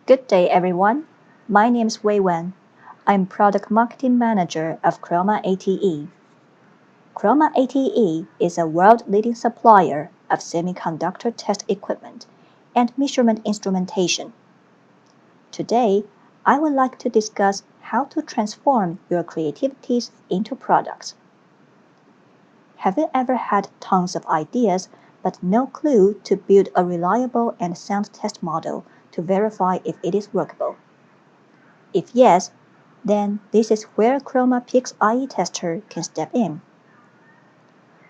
Good day, everyone. My name is Wei Wen. I'm Product Marketing Manager of Chroma ATE. Chroma ATE is a world-leading supplier of semiconductor test equipment and measurement instrumentation. Today, I would like to discuss how to transform your creativities into products. Have you ever had tons of ideas but no clue to build a reliable and sound test model to verify if it is workable? If yes, then this is where Chroma PXIe Tester can step in.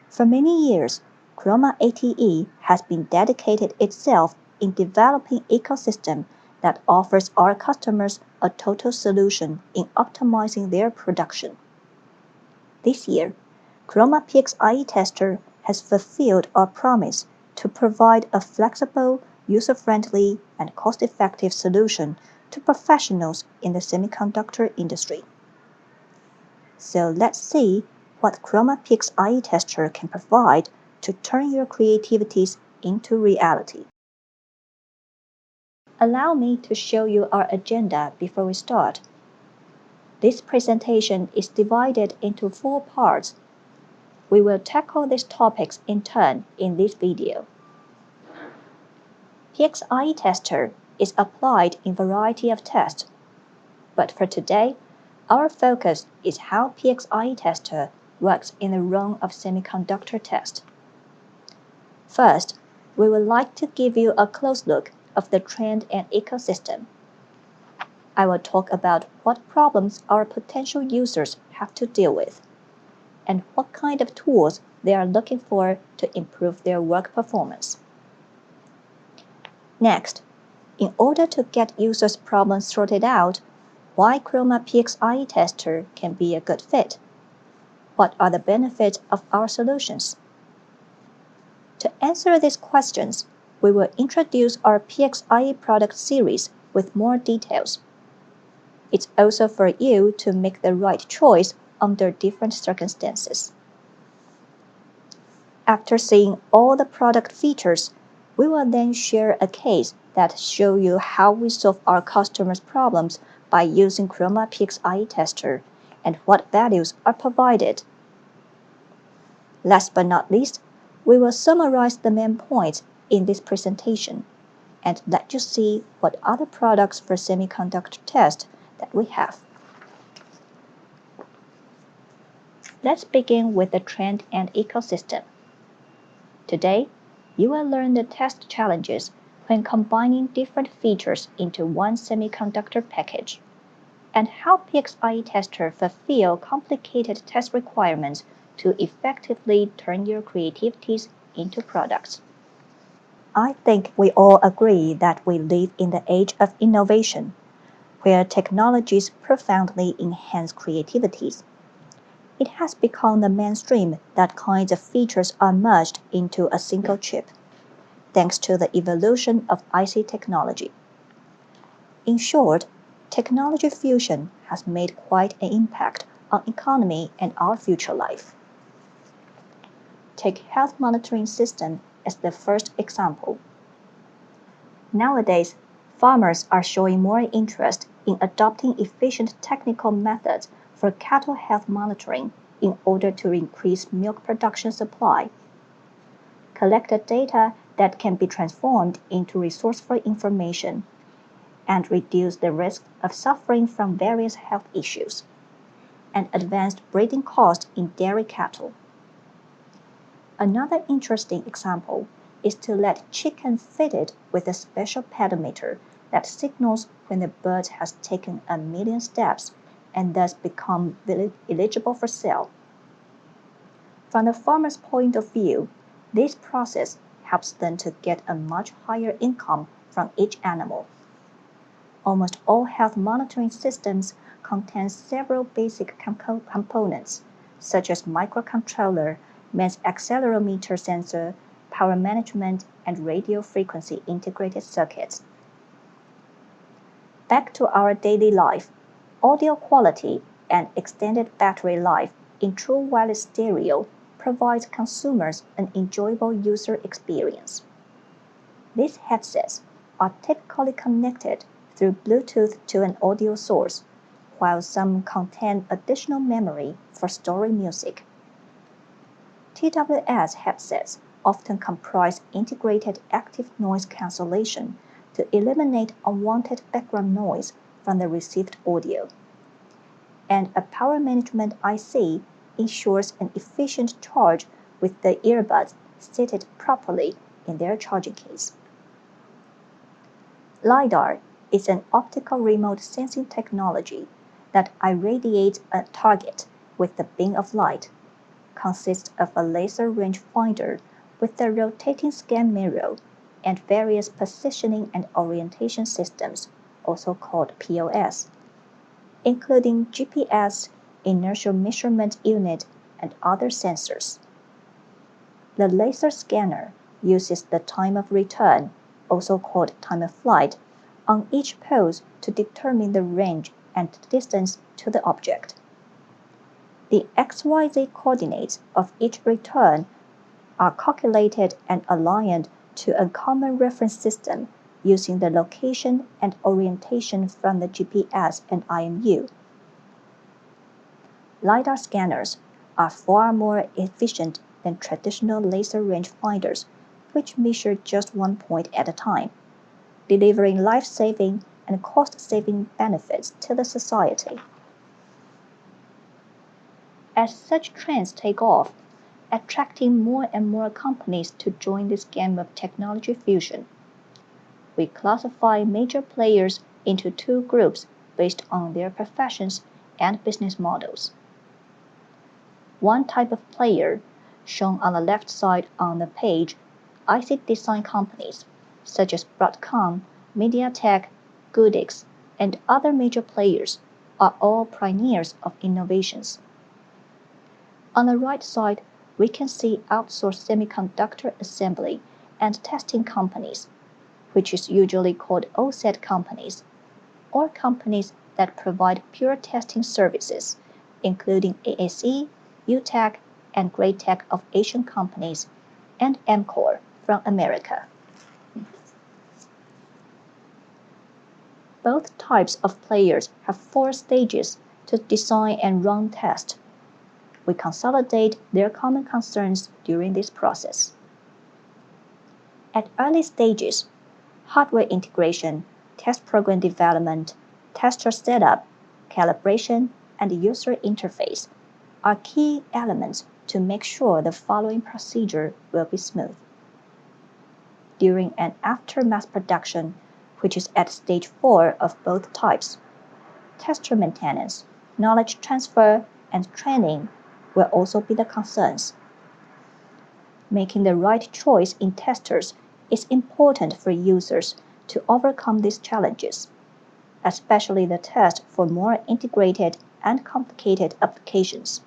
For many years, Chroma ATE has been dedicated itself in developing an ecosystem that offers our customers a total solution in optimizing their production. This year, Chroma PXIe Tester has fulfilled our promise to provide a flexible, user-friendly, and cost-effective solution to professionals in the semiconductor industry. So let's see what Chroma PXIe Tester can provide to turn your creativities into reality. Allow me to show you our agenda before we start. This presentation is divided into 4 parts. We will tackle these topics in turn in this video. PXIe Tester is applied in a variety of tests, but for today, our focus is how PXIe Tester works in the realm of semiconductor test. First, we would like to give you a close look of the trend and ecosystem. I will talk about what problems our potential users have to deal with, and what kind of tools they are looking for to improve their work performance. Next, in order to get users' problems sorted out, why Chroma PXIe Tester can be a good fit. What are the benefits of our solutions? To answer these questions, we will introduce our PXIe product series with more details. It's also for you to make the right choice under different circumstances. After seeing all the product features, we will then share a case that shows you how we solve our customers' problems by using Chroma PXIe Tester and what values are provided. Last but not least, we will summarize the main points in this presentation and let you see what other products for semiconductor test that we have. Let's begin with the trend and ecosystem. Today, you will learn the test challenges when combining different features into one semiconductor package, and how PXIe Tester fulfill complicated test requirements to effectively turn your creativities into products. I think we all agree that we live in the age of innovation, where technologies profoundly enhance creativities. It has become the mainstream that kinds of features are merged into a single chip, thanks to the evolution of IC technology. In short, technology fusion has made quite an impact on economy and our future life. Take health monitoring system as the first example. Nowadays, farmers are showing more interest in adopting efficient technical methods for cattle health monitoring in order to increase milk production supply. Collect the data that can be transformed into resourceful information and reduce the risk of suffering from various health issues, and advanced breeding costs in dairy cattle. Another interesting example is to let chicken fitted with a special pedometer that signals when the bird has taken 1,000,000 steps and thus become eligible for sale. From the farmer's point of view, this process helps them to get a much higher income from each animal. Almost all health monitoring systems contain several basic components, such as microcontroller, mass accelerometer sensor, power management, and radio frequency integrated circuits. Back to our daily life, audio quality and extended battery life in true wireless stereo provides consumers an enjoyable user experience. These headsets are typically connected through Bluetooth to an audio source, while some contain additional memory for storing music. TWS headsets often comprise integrated active noise cancellation to eliminate unwanted background noise from the received audio. And a power management IC ensures an efficient charge with the earbuds seated properly in their charging case. LiDAR is an optical remote sensing technology that irradiates a target with the beam of light, consists of a laser rangefinder with a rotating scan mirror and various positioning and orientation systems, also called POS, including GPS, inertial measurement unit, and other sensors. The laser scanner uses the time of return, also called time of flight, on each pose to determine the range and distance to the object. The XYZ coordinates of each return are calculated and aligned to a common reference system using the location and orientation from the GPS and IMU. LiDAR scanners are far more efficient than traditional laser rangefinders, which measure just one point at a time, delivering life-saving and cost-saving benefits to the society. As such trends take off, attracting more and more companies to join this game of technology fusion, we classify major players into two groups based on their professions and business models. One type of player, shown on the left side on the page, IC design companies, such as Broadcom, MediaTek, Goodix, and other major players, are all pioneers of innovations. On the right side, we can see outsourced semiconductor assembly and testing companies, which is usually called OSAT companies, or companies that provide pure testing services, including ASE, UTech, and Greatech of Asian companies, and Amkor from America. Both types of players have 4 stages to design and run tests. We consolidate their common concerns during this process. At early stages, hardware integration, test program development, tester setup, calibration, and user interface are key elements to make sure the following procedure will be smooth. During and after mass production, which is at stage 4 of both types, tester maintenance, knowledge transfer, and training will also be the concerns. Making the right choice in testers is important for users to overcome these challenges, especially the test for more integrated and complicated applications.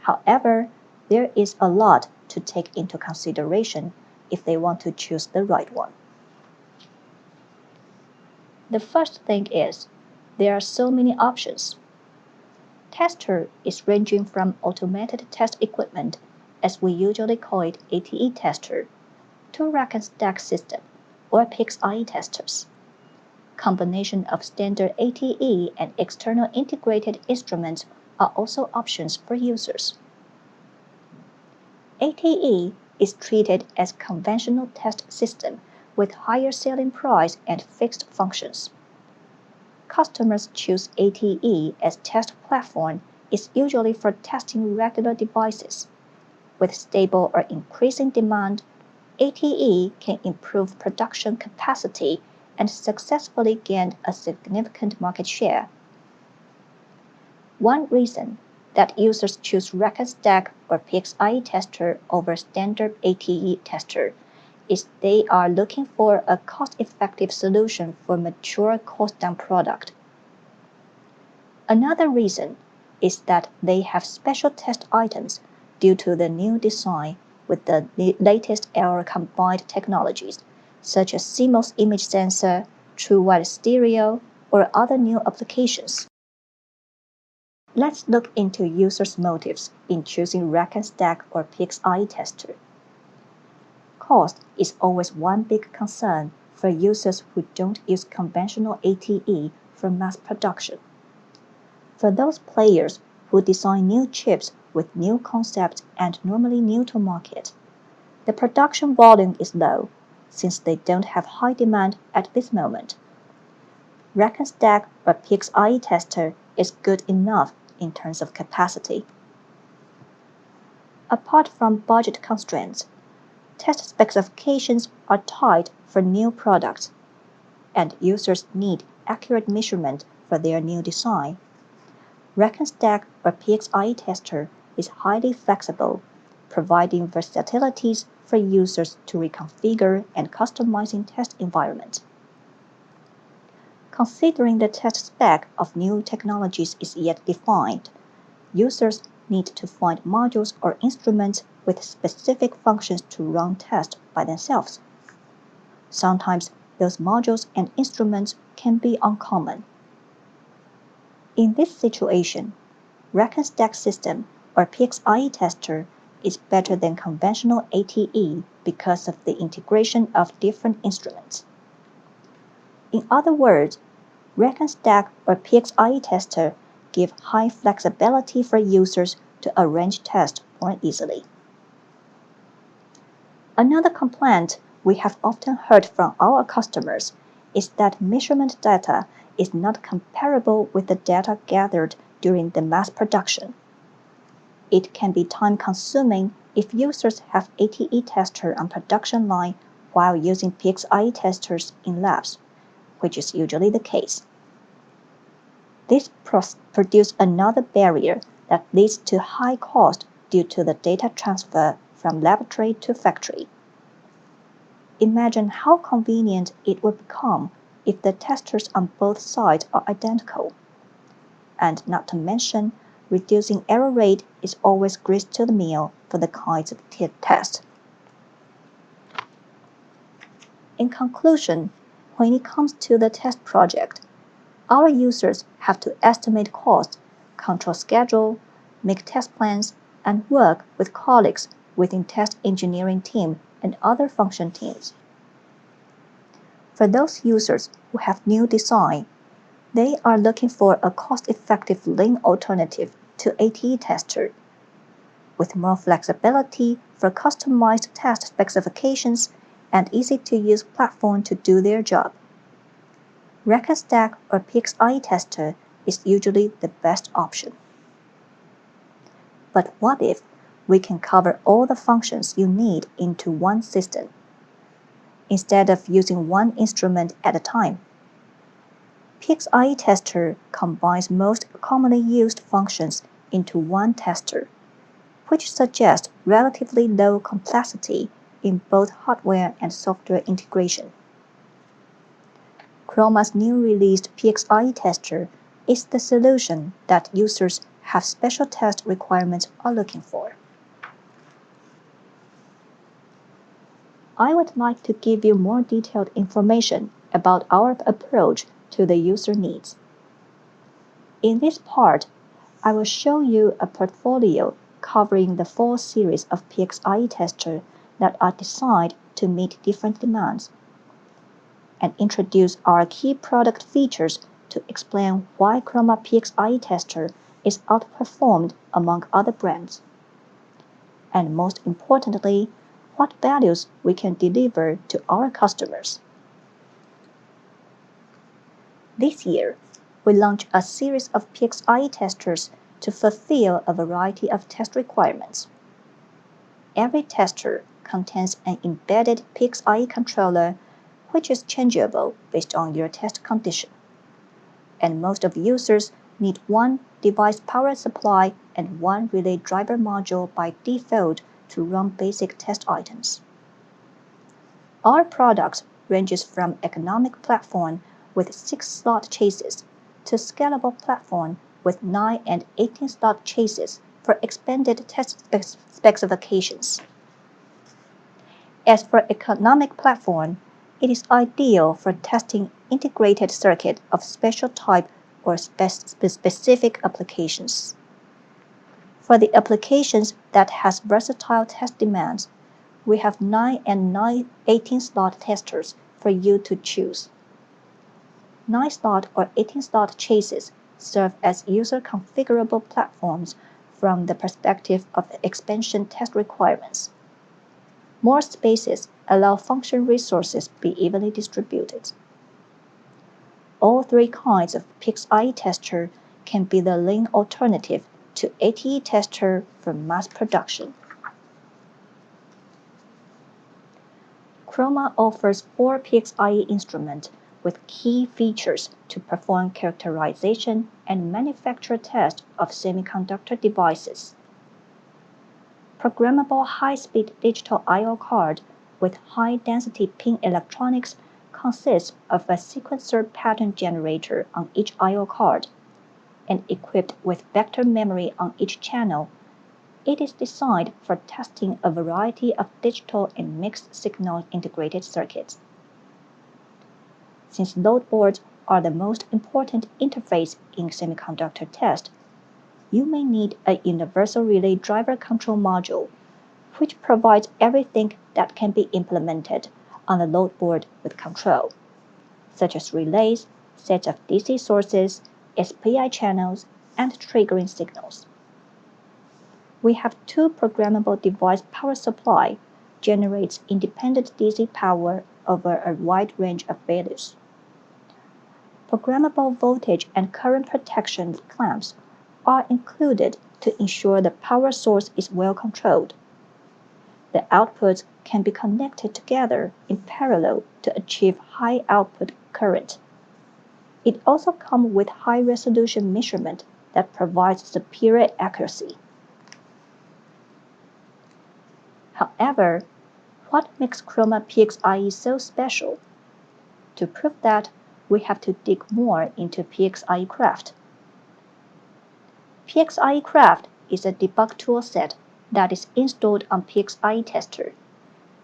However, there is a lot to take into consideration if they want to choose the right one. The first thing is, there are so many options. Tester is ranging from automated test equipment, as we usually call it ATE tester, to rack and stack system, or PXIe testers. Combination of standard ATE and external integrated instruments are also options for users. ATE is treated as conventional test system with higher selling price and fixed functions. Customers choose ATE as test platform is usually for testing regular devices. With stable or increasing demand, ATE can improve production capacity and successfully gain a significant market share. One reason that users choose rack and stack or PXIe tester over standard ATE tester is they are looking for a cost-effective solution for mature cost-down product. Another reason is that they have special test items due to the new design with the latest era combined technologies, such as CMOS image sensor, true wide stereo, or other new applications. Let's look into users' motives in choosing rack and stack or PXIe tester. Cost is always one big concern for users who don't use conventional ATE for mass production. For those players who design new chips with new concepts and normally new to market, the production volume is low since they don't have high demand at this moment. Rack and Stack or PXIe Tester is good enough in terms of capacity. Apart from budget constraints, test specifications are tight for new products, and users need accurate measurement for their new design. Rack and Stack or PXIe Tester is highly flexible, providing versatilities for users to reconfigure and customizing test environments. Considering the test spec of new technologies is yet defined, users need to find modules or instruments with specific functions to run tests by themselves. Sometimes those modules and instruments can be uncommon. In this situation, Rack and Stack system or PXIe Tester is better than conventional ATE because of the integration of different instruments. In other words, Rack and Stack or PXIe Tester give high flexibility for users to arrange tests more easily. Another complaint we have often heard from our customers is that measurement data is not comparable with the data gathered during the mass production. It can be time-consuming if users have ATE tester on production line while using PXIe testers in labs, which is usually the case. This produces another barrier that leads to high cost due to the data transfer from laboratory to factory. Imagine how convenient it would become if the testers on both sides are identical. And not to mention, reducing error rate is always grease to the meal for the kinds of tests. In conclusion, when it comes to the test project, our users have to estimate cost, control schedule, make test plans, and work with colleagues within test engineering team and other function teams. For those users who have new design, they are looking for a cost-effective lean alternative to ATE tester, with more flexibility for customized test specifications and easy-to-use platform to do their job. Rack and Stack or PXIe Tester is usually the best option. But what if we can cover all the functions you need into one system, instead of using one instrument at a time? PXIe Tester combines most commonly used functions into one tester, which suggests relatively low complexity in both hardware and software integration. Chroma's new released PXIe Tester is the solution that users have special test requirements are looking for. I would like to give you more detailed information about our approach to the user needs. In this part, I will show you a portfolio covering the 4 series of PXIe tester that are designed to meet different demands, and introduce our key product features to explain why Chroma PXIe Tester is outperformed among other brands, and most importantly, what values we can deliver to our customers. This year, we launched a series of PXIe testers to fulfill a variety of test requirements. Every tester contains an embedded PXIe controller which is changeable based on your test condition. And most of users need one device power supply and one relay driver module by default to run basic test items. Our products ranges from economic platform with 6-slot chassis to scalable platform with 9 and 18-slot chassis for expanded test specifications. As for economic platform, it is ideal for testing integrated circuit of special type or specific applications. For the applications that has versatile test demands, we have 9 and 18-slot testers for you to choose. 9-slot or 18-slot chassis serve as user-configurable platforms from the perspective of expansion test requirements. More spaces allow function resources be evenly distributed. All three kinds of PXIe tester can be the lean alternative to ATE tester for mass production. Chroma offers 4 PXIe instruments with key features to perform characterization and manufacture test of semiconductor devices. Programmable high-speed digital I/O card with high-density pin electronics consists of a sequencer pattern generator on each I/O card, and equipped with vector memory on each channel. It is designed for testing a variety of digital and mixed-signal integrated circuits. Since load boards are the most important interface in semiconductor test, you may need a universal relay driver control module, which provides everything that can be implemented on the load board with control, such as relays, sets of DC sources, SPI channels, and triggering signals. We have 2 programmable device power supply generates independent DC power over a wide range of values. Programmable voltage and current protection clamps are included to ensure the power source is well controlled. The outputs can be connected together in parallel to achieve high output current. It also comes with high-resolution measurement that provides superior accuracy. However, what makes Chroma PXIe so special? To prove that, we have to dig more into PXIe Craft. PXIe Craft is a debug tool set that is installed on PXIe Tester,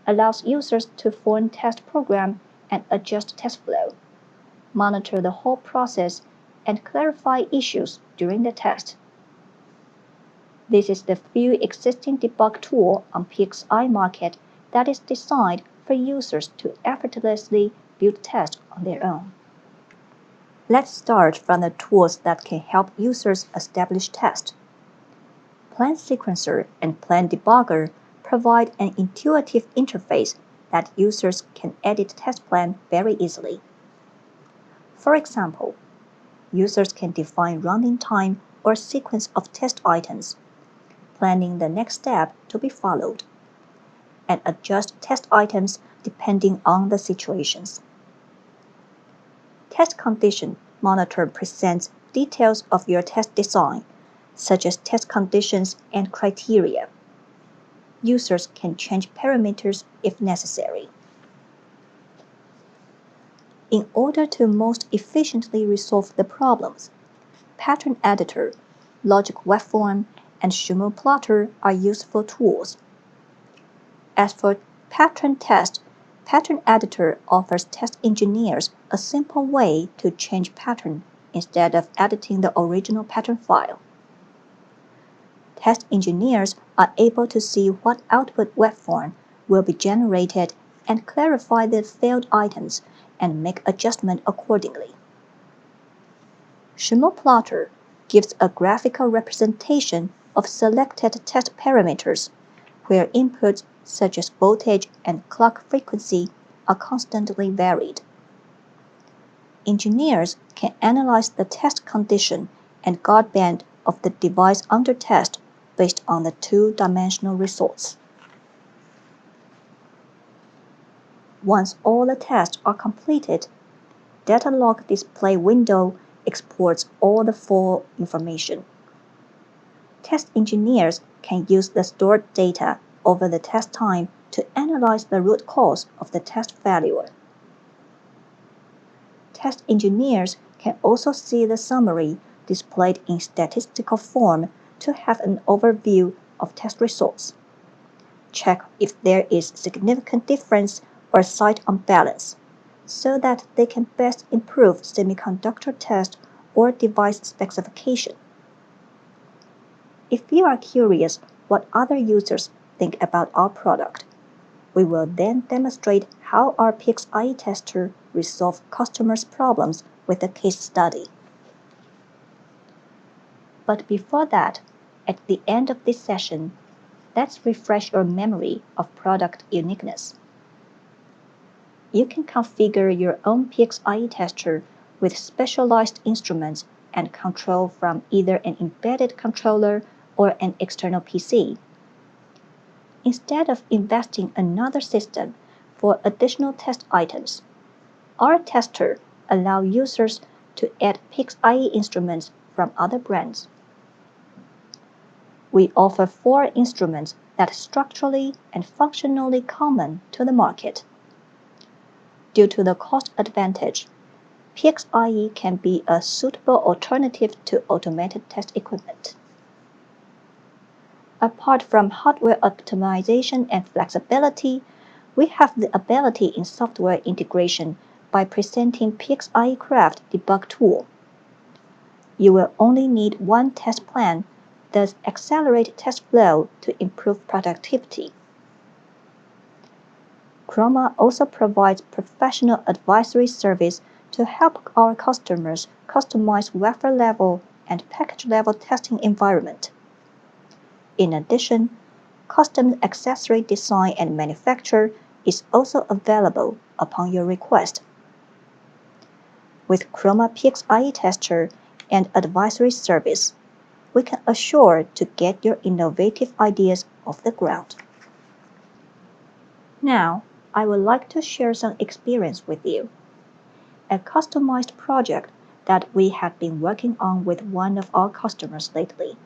allows users to form test program and adjust test flow, monitor the whole process, and clarify issues during the test. This is the few existing debug tool on PXIe market that is designed for users to effortlessly build tests on their own. Let's start from the tools that can help users establish tests. Plan Sequencer and Plan Debugger provide an intuitive interface that users can edit test plan very easily. For example, users can define running time or sequence of test items, planning the next step to be followed, and adjust test items depending on the situations. Test Condition Monitor presents details of your test design, such as test conditions and criteria. Users can change parameters if necessary. In order to most efficiently resolve the problems, Pattern Editor, Logic Waveform, and Schemo Plotter are useful tools. As for pattern test, Pattern Editor offers test engineers a simple way to change pattern instead of editing the original pattern file. Test engineers are able to see what output waveform will be generated and clarify the failed items and make adjustment accordingly. Schemo Plotter gives a graphical representation of selected test parameters, where inputs such as voltage and clock frequency are constantly varied. Engineers can analyze the test condition and guard band of the device under test based on the 2-dimensional results. Once all the tests are completed, Data Log Display window exports all the full information. Test engineers can use the stored data over the test time to analyze the root cause of the test failure. Test engineers can also see the summary displayed in statistical form to have an overview of test results. Check if there is significant difference or site unbalance, so that they can best improve semiconductor test or device specification. If you are curious what other users think about our product, We will then demonstrate how our PXIe tester resolves customers' problems with a case study. But before that, at the end of this session, let's refresh your memory of product uniqueness. You can configure your own PXIe tester with specialized instruments and control from either an embedded controller or an external PC. Instead of investing another system for additional test items, our tester allows users to add PXIe instruments from other brands. We offer 4 instruments that are structurally and functionally common to the market. Due to the cost advantage, PXIe can be a suitable alternative to automated test equipment. Apart from hardware optimization and flexibility, we have the ability in software integration by presenting PXIe Craft Debug Tool. You will only need one test plan, thus accelerate test flow to improve productivity. Chroma also provides professional advisory service to help our customers customize wafer level and package level testing environment. In addition, custom accessory design and manufacture is also available upon your request. With Chroma PXIe Tester and advisory service, we can assure to get your innovative ideas off the ground. Now, I would like to share some experience with you. A customized project that we have been working on with one of our customers lately.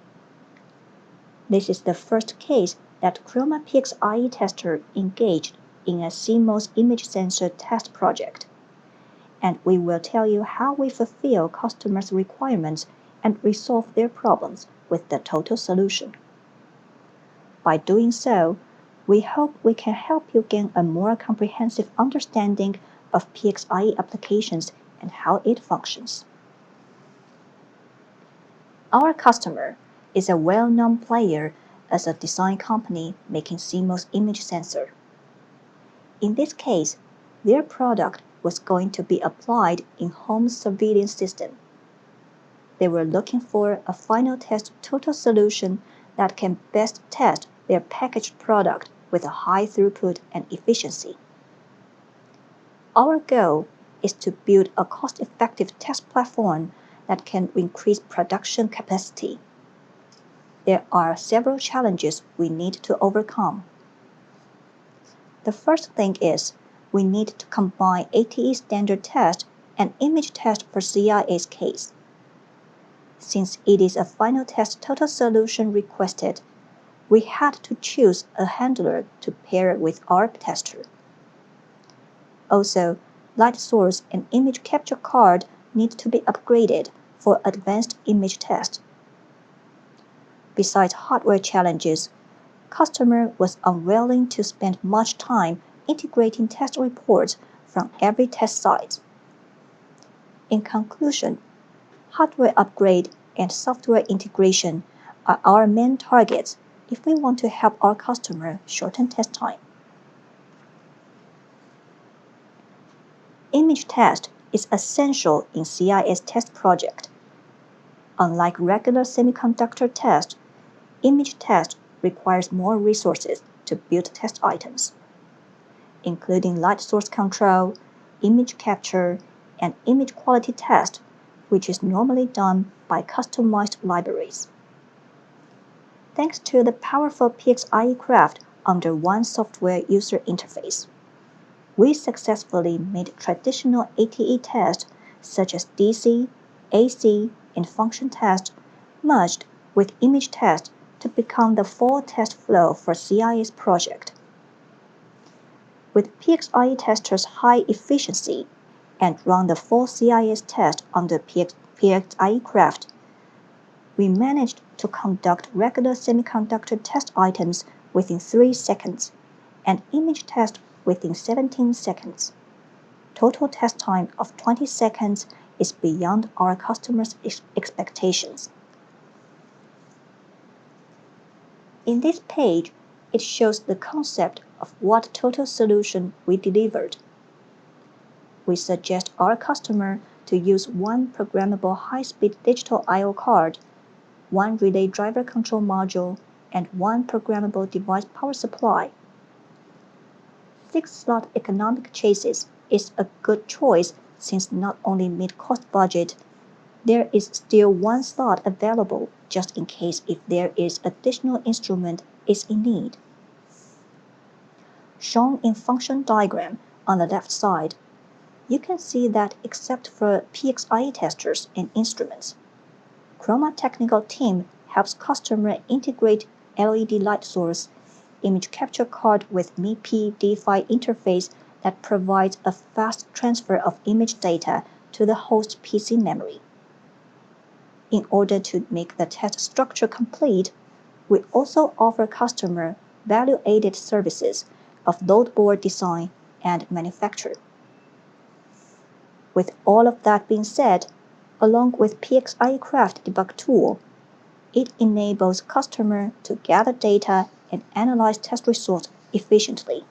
This is the first case that Chroma PXIe Tester engaged in a CMOS image sensor test project, and we will tell you how we fulfill customers' requirements and resolve their problems with the total solution. By doing so, we hope we can help you gain a more comprehensive understanding of PXIe applications and how it functions. Our customer is a well-known player as a design company making CMOS image sensor. In this case, their product was going to be applied in home surveillance system. They were looking for a final test total solution that can best test their packaged product with a high throughput and efficiency. Our goal is to build a cost-effective test platform that can increase production capacity. There are several challenges we need to overcome. The first thing is we need to combine ATE standard test and image test for CIS Case. Since it is a final test total solution requested, we had to choose a handler to pair with our tester. Also, light source and image capture card need to be upgraded for advanced image test. Besides hardware challenges, customer was unwilling to spend much time integrating test reports from every test site. In conclusion, hardware upgrade and software integration are our main targets if we want to help our customer shorten test time. Image test is essential in CIS test project. Unlike regular semiconductor test, image test requires more resources to build test items, including light source control, image capture, and image quality test, which is normally done by customized libraries. Thanks to the powerful PXIe Craft under one software user interface, we successfully made traditional ATE tests such as DC, AC, and function test merged with image test to become the full test flow for CIS project. With PXIe tester's high efficiency and run the full CIS test under PXIe Craft, we managed to conduct regular semiconductor test items within 3 seconds and image test within 17 seconds. Total test time of 20 seconds is beyond our customers' expectations. In this page, it shows the concept of what total solution we delivered. We suggest our customer to use one programmable high-speed digital I/O card, one relay driver control module, and one programmable device power supply. 6-slot economic chassis is a good choice since not only mid-cost budget, there is still one slot available just in case if there is additional instrument is in need. Shown in function diagram on the left side, you can see that except for PXIe testers and instruments, Chroma technical team helps customer integrate LED light source, image capture card with MIPI D5 interface that provides a fast transfer of image data to the host PC memory. In order to make the test structure complete, we also offer customer value-added services of load board design and manufacture. With all of that being said, along with PXIe Craft Debug Tool, it enables customer to gather data and analyze test results efficiently.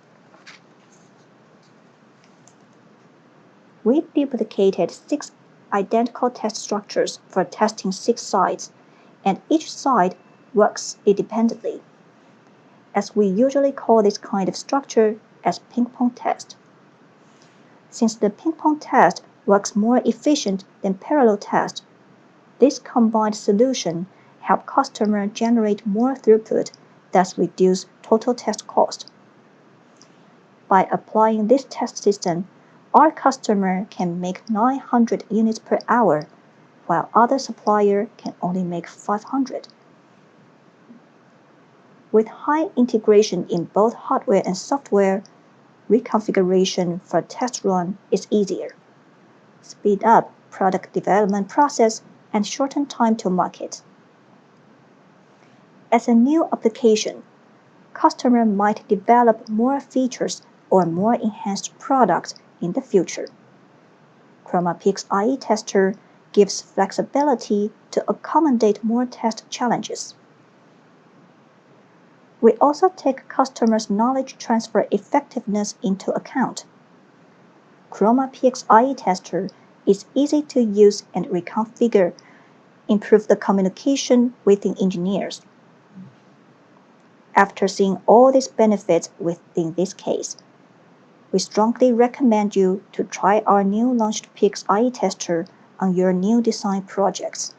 We duplicated 6 identical test structures for testing 6 sites, and each site works independently, as we usually call this kind of structure as ping-pong test. Since the ping-pong test works more efficient than parallel test, this combined solution helps customer generate more throughput, thus reduce total test cost. By applying this test system, our customer can make 900 units per hour, while other supplier can only make 500. With high integration in both hardware and software, reconfiguration for test run is easier, speed up product development process, and shorten time to market. As a new application, customer might develop more features or more enhanced products in the future. Chroma PXIe Tester gives flexibility to accommodate more test challenges. We also take customers' knowledge transfer effectiveness into account. Chroma PXIe Tester is easy to use and reconfigure, improve the communication within engineers. After seeing all these benefits within this case, we strongly recommend you to try our new launched PXIe tester on your new design projects.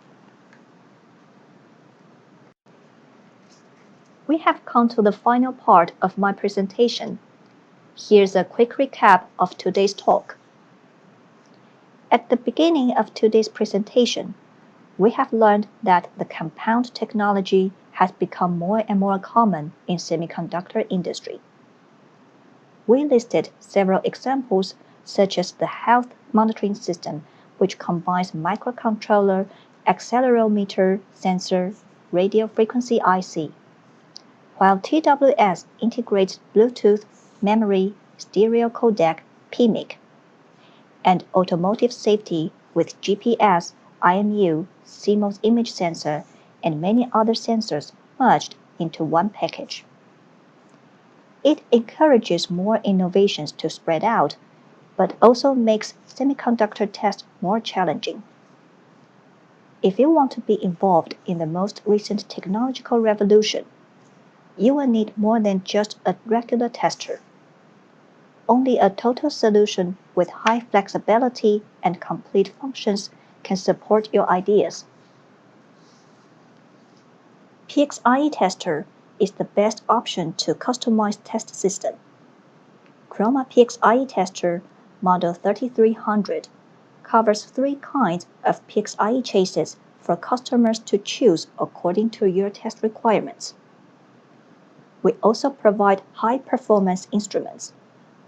We have come to the final part of my presentation. Here's a quick recap of today's talk. At the beginning of today's presentation, we have learned that the compound technology has become more and more common in semiconductor industry. We listed several examples such as the health monitoring system, which combines microcontroller, accelerometer, sensor, radio frequency IC, while TWS integrates Bluetooth, memory, stereo codec, PMIC, and automotive safety with GPS, IMU, CMOS image sensor, and many other sensors merged into one package. It encourages more innovations to spread out, but also makes semiconductor tests more challenging. If you want to be involved in the most recent technological revolution, you will need more than just a regular tester. Only a total solution with high flexibility and complete functions can support your ideas. PXIe Tester is the best option to customize test system. Chroma PXIe Tester Model 3300 covers 3 kinds of PXIe chassis for customers to choose according to your test requirements. We also provide high-performance instruments,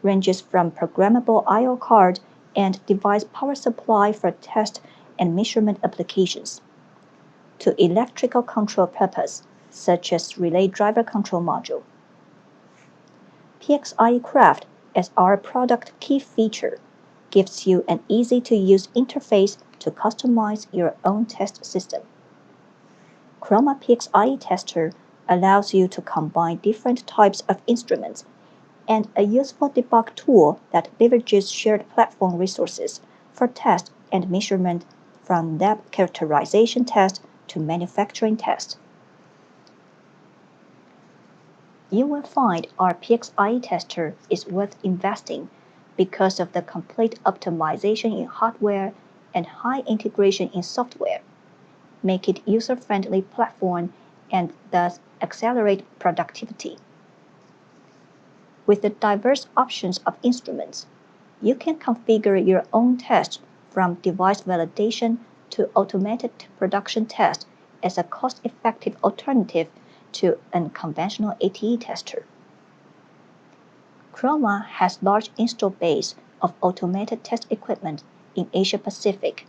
ranges from programmable I/O card and device power supply for test and measurement applications, to electrical control purpose, such as relay driver control module. PXIe Craft, as our product key feature, gives you an easy-to-use interface to customize your own test system. Chroma PXIe Tester allows you to combine different types of instruments and a useful debug tool that leverages shared platform resources for test and measurement from lab characterization test to manufacturing test. You will find our PXIe tester is worth investing because of the complete optimization in hardware and high integration in software, make it user-friendly platform and thus accelerate productivity. With the diverse options of instruments, you can configure your own test from device validation to automated production test as a cost-effective alternative to a conventional ATE tester. Chroma has large install base of automated test equipment in Asia Pacific.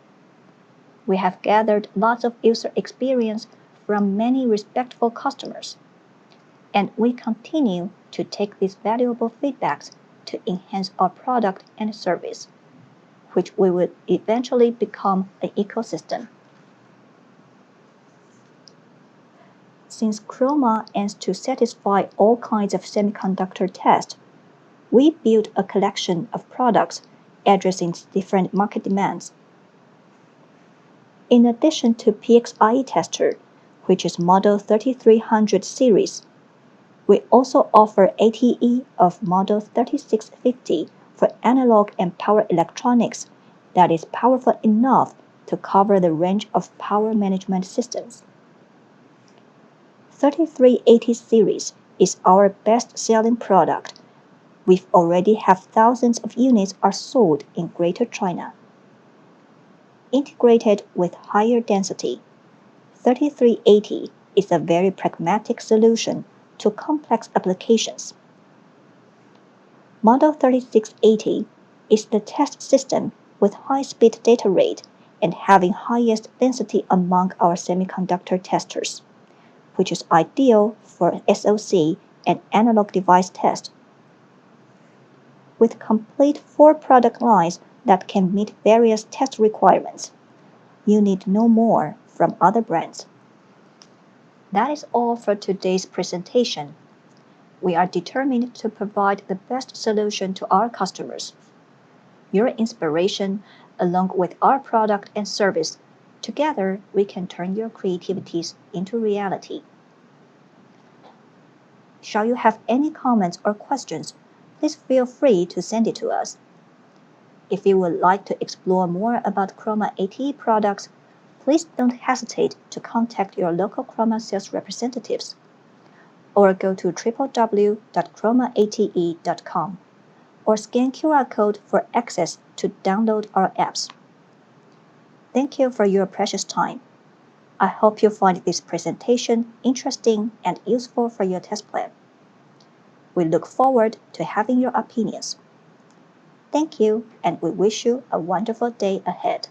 We have gathered lots of user experience from many respectful customers, and we continue to take these valuable feedbacks to enhance our product and service, which we will eventually become an ecosystem. Since Chroma aims to satisfy all kinds of semiconductor tests, we built a collection of products addressing different market demands. In addition to PXIe Tester, which is Model 3300 series, we also offer ATE of Model 3650 for analog and power electronics that is powerful enough to cover the range of power management systems. 3380 series is our best-selling product. We already have thousands of units are sold in Greater China. Integrated with higher density, 3380 is a very pragmatic solution to complex applications. Model 3680 is the test system with high-speed data rate and having highest density among our semiconductor testers, which is ideal for SoC and analog device test. With complete 4 product lines that can meet various test requirements, you need no more from other brands. That is all for today's presentation. We are determined to provide the best solution to our customers. Your inspiration, along with our product and service, together we can turn your creativities into reality. Shall you have any comments or questions, please feel free to send it to us. If you would like to explore more about Chroma ATE products, please don't hesitate to contact your local Chroma sales representatives or go to www.chromaate.com or scan QR code for access to download our apps. Thank you for your precious time. I hope you find this presentation interesting and useful for your test plan. We look forward to having your opinions. Thank you, and we wish you a wonderful day ahead.